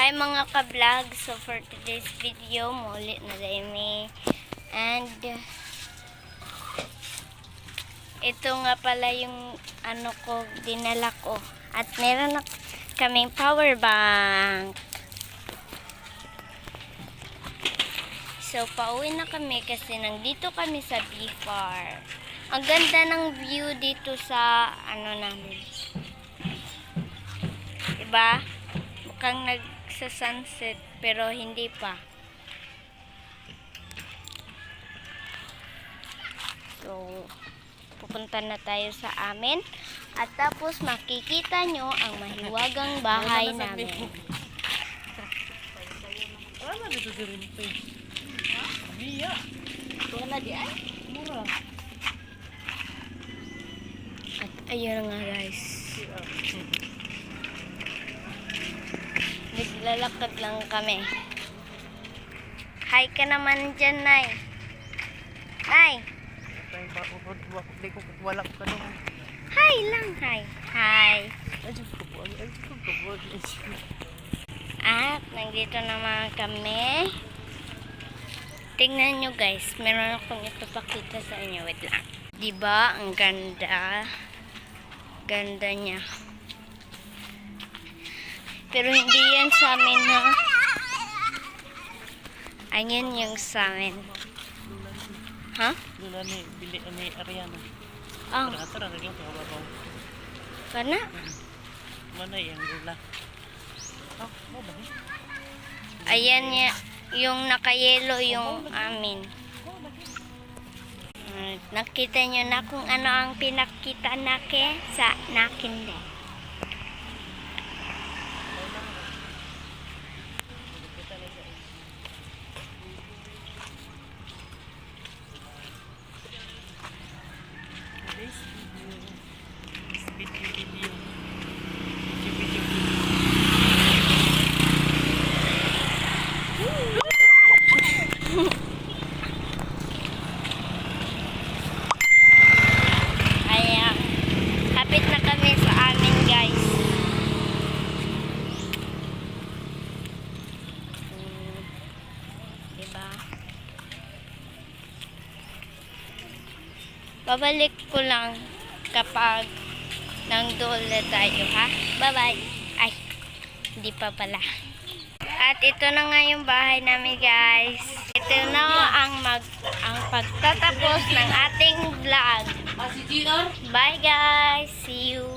Hi mga ka-vlog, so for today's video, muli na dami. And ito nga pala yung dinala ko. At meron na kaming power bank. So pauwi na kami kasi nandito kami sa BFAR. Ang ganda ng view dito sa namin. Diba? Mukhang nagsa-sunset pero hindi pa. So, pupunta na tayo sa amin at tapos makikita nyo ang mahiwagang bahay namin. Wala dito si Rimpe. Iya. Wala di ay. Mura. At ayun nga guys. Naglalakad lang kami. Hi ka naman dyan, Nay. Nay! Wala ka naman. Hi lang, hi. Hi. At nandito naman kami. Tingnan nyo guys, meron akong ipapakita sa inyo. Wait lang. Diba? Ang ganda. Ganda niya. Pero hindi yan sa amin na. Ayan yung sa amin. Ha? Lula ni bili ni Ariana. Ah. Tara lang sa babaw. Kana? Mana yang lula? Oh, mo ba? Ayan niya. Yung nakayelo yung amin. Nakita nyo na kung ano ang pinakita nake sa nakin din. Ayan. Kapit na kami sa amin, guys. Diba? Babalik ko lang kapag nandun na tayo, ha? Bye-bye. Ay, hindi pa pala. At ito na nga yung bahay namin, guys. Ito na ang pagtatapos ng ating vlog. Bye, guys. See you.